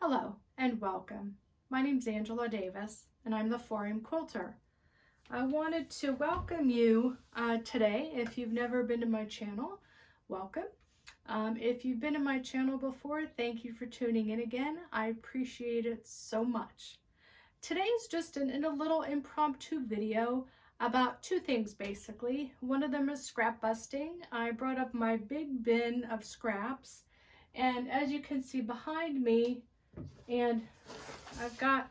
Hello and welcome. My name's Angela Davis and I'm the Foreign Quilter. I wanted to welcome you today. If you've never been to my channel, welcome. If you've been to my channel before, thank you for tuning in again. I appreciate it so much. Today's just a little impromptu video about two things basically. One of them is scrap busting. I brought up my big bin of scraps, and as you can see behind me, and I've got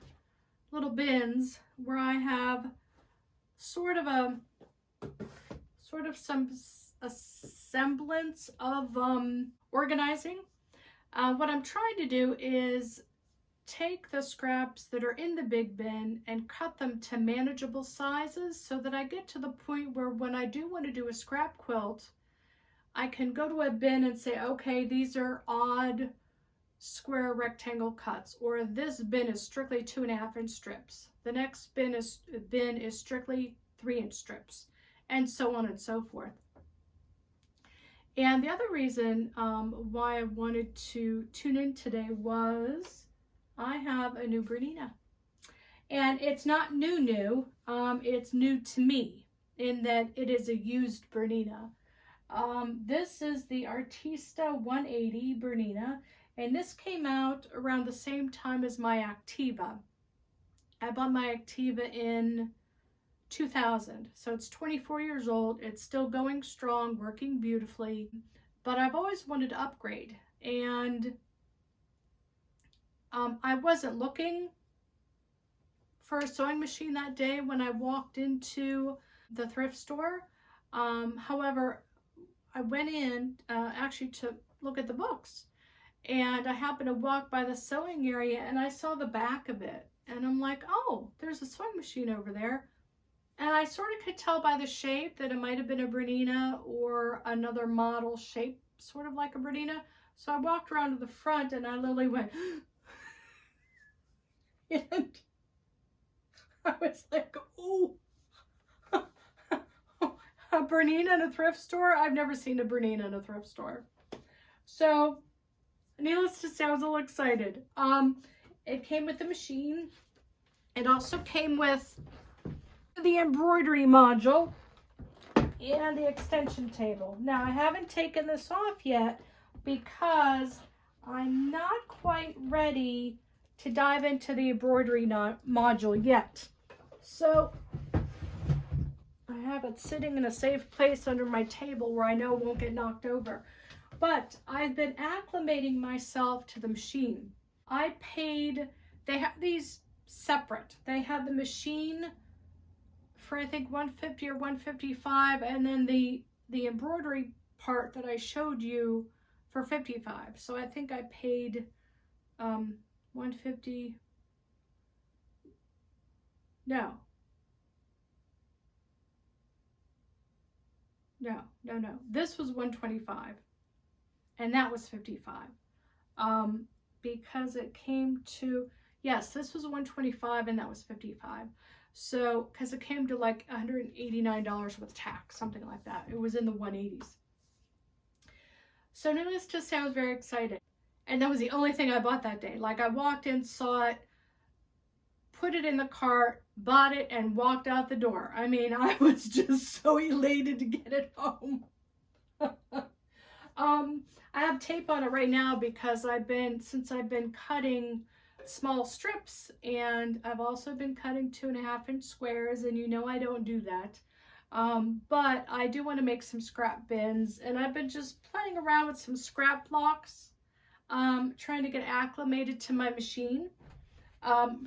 little bins where I have a semblance of organizing. What I'm trying to do is take the scraps that are in the big bin and cut them to manageable sizes so that I get to the point where when I do want to do a scrap quilt, I can go to a bin and say, okay, these are odd square rectangle cuts, or this bin is strictly 2.5-inch strips. The next bin is strictly 3-inch strips, and so on and so forth. And the other reason why I wanted to tune in today was I have a new Bernina, and it's not new. It's new to me in that it is a used Bernina. This is the Artista 180 Bernina. And this came out around the same time as my Activa. I bought my Activa in 2000, so it's 24 years old. It's still going strong, working beautifully, but I've always wanted to upgrade. And I wasn't looking for a sewing machine that day when I walked into the thrift store. However, I went in actually to look at the books. And I happened to walk by the sewing area and I saw the back of it. And I'm like, oh, there's a sewing machine over there. And I sort of could tell by the shape that it might have been a Bernina or another model shape, sort of like a Bernina. So I walked around to the front and I literally went, and I was like, oh, a Bernina in a thrift store? I've never seen a Bernina in a thrift store. So, needless to say, I was a little excited. It came with the machine. It also came with the embroidery module and the extension table. Now, I haven't taken this off yet because I'm not quite ready to dive into the embroidery module yet. So, I have it sitting in a safe place under my table where I know it won't get knocked over. But I've been acclimating myself to the machine. I paid, they have these separate. They have the machine for I think $150 or $155, and then the embroidery part that I showed you for $55. So I think I paid $150. No. This was $125. And that was $55. Because it came to, yes, this was $125 and that was $55. So, because it came to like $189 with tax, something like that. It was in the 180s. So needless to say, I was very excited. And that was the only thing I bought that day. Like I walked in, saw it, put it in the cart, bought it, and walked out the door. I mean, I was just so elated to get it home. I have tape on it right now because since I've been cutting small strips, and I've also been cutting 2.5-inch squares, and you know I don't do that. But I do want to make some scrap bins, and I've been just playing around with some scrap blocks, trying to get acclimated to my machine.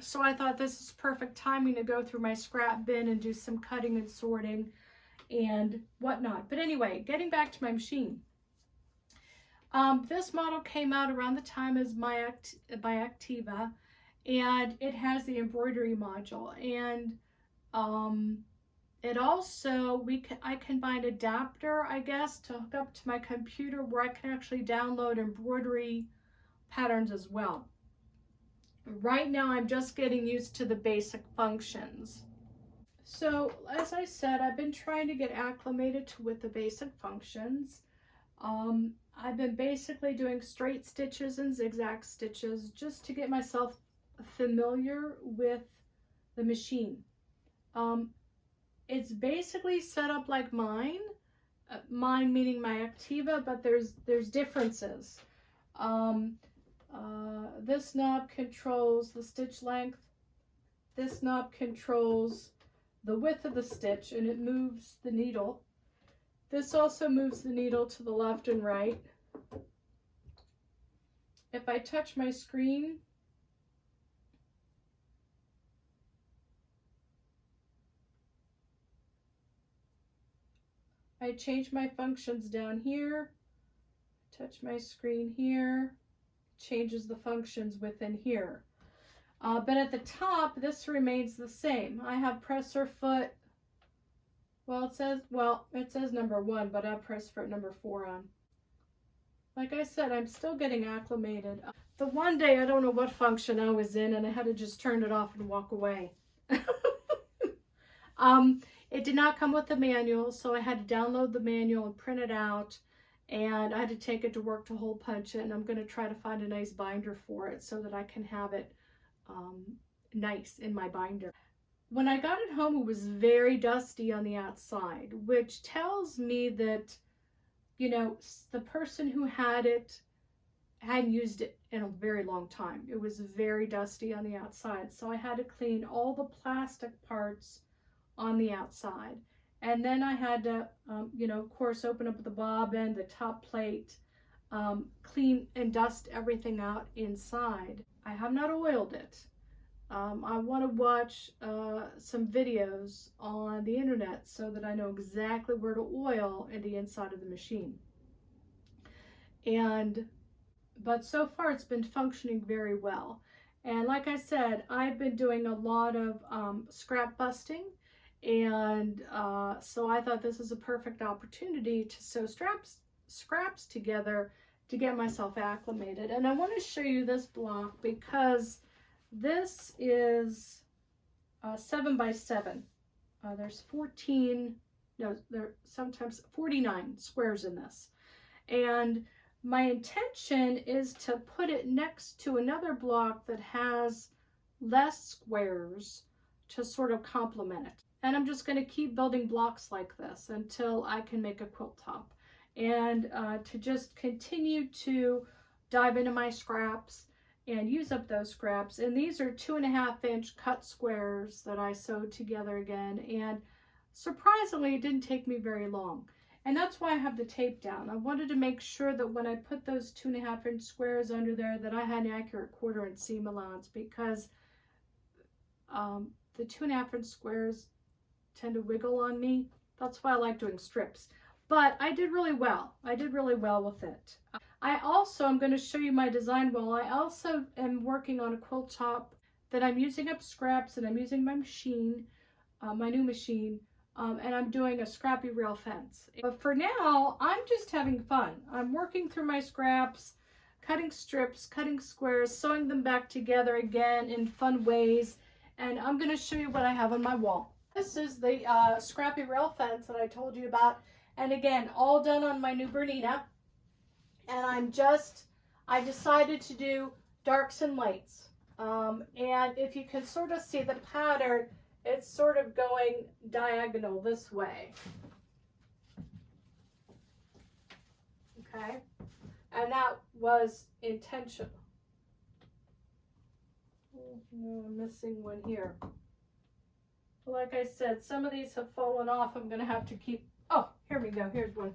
So I thought this is perfect timing to go through my scrap bin and do some cutting and sorting and whatnot. But anyway, getting back to my machine. This model came out around the time as my Activa, and it has the embroidery module, and it also, I can buy an adapter, I guess, to hook up to my computer where I can actually download embroidery patterns as well. Right now, I'm just getting used to the basic functions. So, as I said, I've been trying to get acclimated with the basic functions. I've been basically doing straight stitches and zigzag stitches just to get myself familiar with the machine. It's basically set up like mine meaning my Activa, but there's differences. This knob controls the stitch length. This knob controls the width of the stitch, and it moves the needle. This also moves the needle to the left and right. If I touch my screen, I change my functions down here, touch my screen here, changes the functions within here. But at the top, this remains the same. I have presser foot. Well, it says number 1, but I have presser foot number 4 on. Like I said, I'm still getting acclimated. The one day, I don't know what function I was in, and I had to just turn it off and walk away. It did not come with the manual, so I had to download the manual and print it out, and I had to take it to work to hole punch it, and I'm going to try to find a nice binder for it so that I can have it nice in my binder. When I got it home, it was very dusty on the outside, which tells me that, you know, the person who had it hadn't used it in a very long time. It was very dusty on the outside, so I had to clean all the plastic parts on the outside, and then I had to you know, of course, open up the bobbin, the top plate, clean and dust everything out inside. I have not oiled it. I want to watch some videos on the internet so that I know exactly where to oil in the inside of the machine. But so far it's been functioning very well. And like I said, I've been doing a lot of scrap busting, and so I thought this is a perfect opportunity to sew scraps together to get myself acclimated. And I want to show you this block because this is 7 by 7. There's 49 squares in this. And my intention is to put it next to another block that has less squares to sort of complement it. And I'm just going to keep building blocks like this until I can make a quilt top. And to just continue to dive into my scraps and use up those scraps. And these are 2.5-inch cut squares that I sewed together again. And surprisingly, it didn't take me very long. And that's why I have the tape down. I wanted to make sure that when I put those 2.5-inch squares under there that I had an accurate 1/4-inch seam allowance, because the 2.5-inch squares tend to wiggle on me. That's why I like doing strips. But I did really well. I did really well with it. I also am going to show you my design wall. I also am working on a quilt top that I'm using up scraps, and I'm using my machine, my new machine, and I'm doing a scrappy rail fence. But for now, I'm just having fun. I'm working through my scraps, cutting strips, cutting squares, sewing them back together again in fun ways, and I'm going to show you what I have on my wall. This is the scrappy rail fence that I told you about, and again, all done on my new Bernina. And I decided to do darks and lights. And if you can sort of see the pattern, it's sort of going diagonal this way. Okay, and that was intentional. Oh, no, I'm missing one here. Like I said, some of these have fallen off. I'm going to have to keep, oh, here we go. Here's one.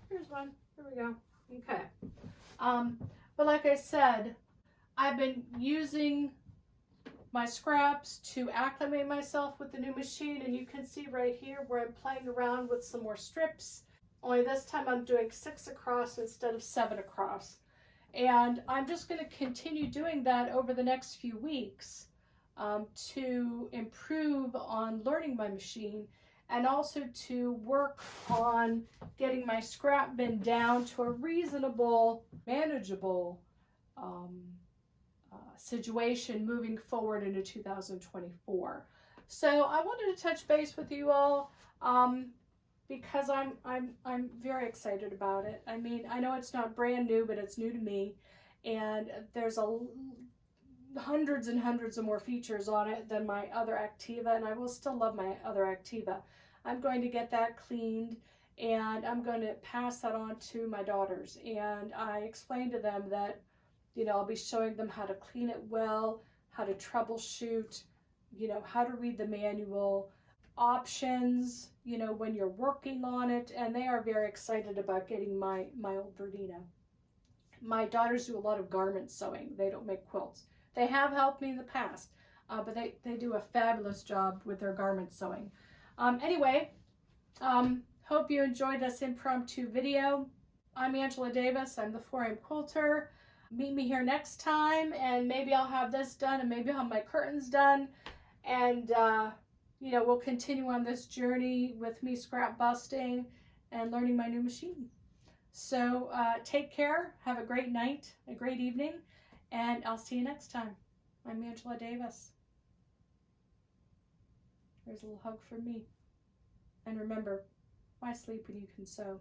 Here's one. Here we go. Okay. But like I said, I've been using my scraps to acclimate myself with the new machine, and you can see right here where I'm playing around with some more strips. Only this time I'm doing 6 across instead of 7 across. And I'm just going to continue doing that over the next few weeks to improve on learning my machine, and also to work on getting my scrap bin down to a reasonable, manageable situation moving forward into 2024. So I wanted to touch base with you all because I'm very excited about it. I mean, I know it's not brand new, but it's new to me, and there's hundreds and hundreds of more features on it than my other Activa, and I will still love my other Activa. I'm going to get that cleaned, and I'm going to pass that on to my daughters. And I explained to them that, you know, I'll be showing them how to clean it well, how to troubleshoot, you know, how to read the manual, options, you know, when you're working on it. And they are very excited about getting my old Bernina. My daughters do a lot of garment sewing. They don't make quilts. They have helped me in the past, but they do a fabulous job with their garment sewing. Anyway, hope you enjoyed this impromptu video. I'm Angela Davis. I'm the 4am Quilter. Meet me here next time, and maybe I'll have this done, and maybe I'll have my curtains done, and you know, we'll continue on this journey with me scrap busting and learning my new machine. So take care, have a great night, a great evening, and I'll see you next time. I'm Angela Davis. There's a little hug from me. And remember, why sleep when you can sew?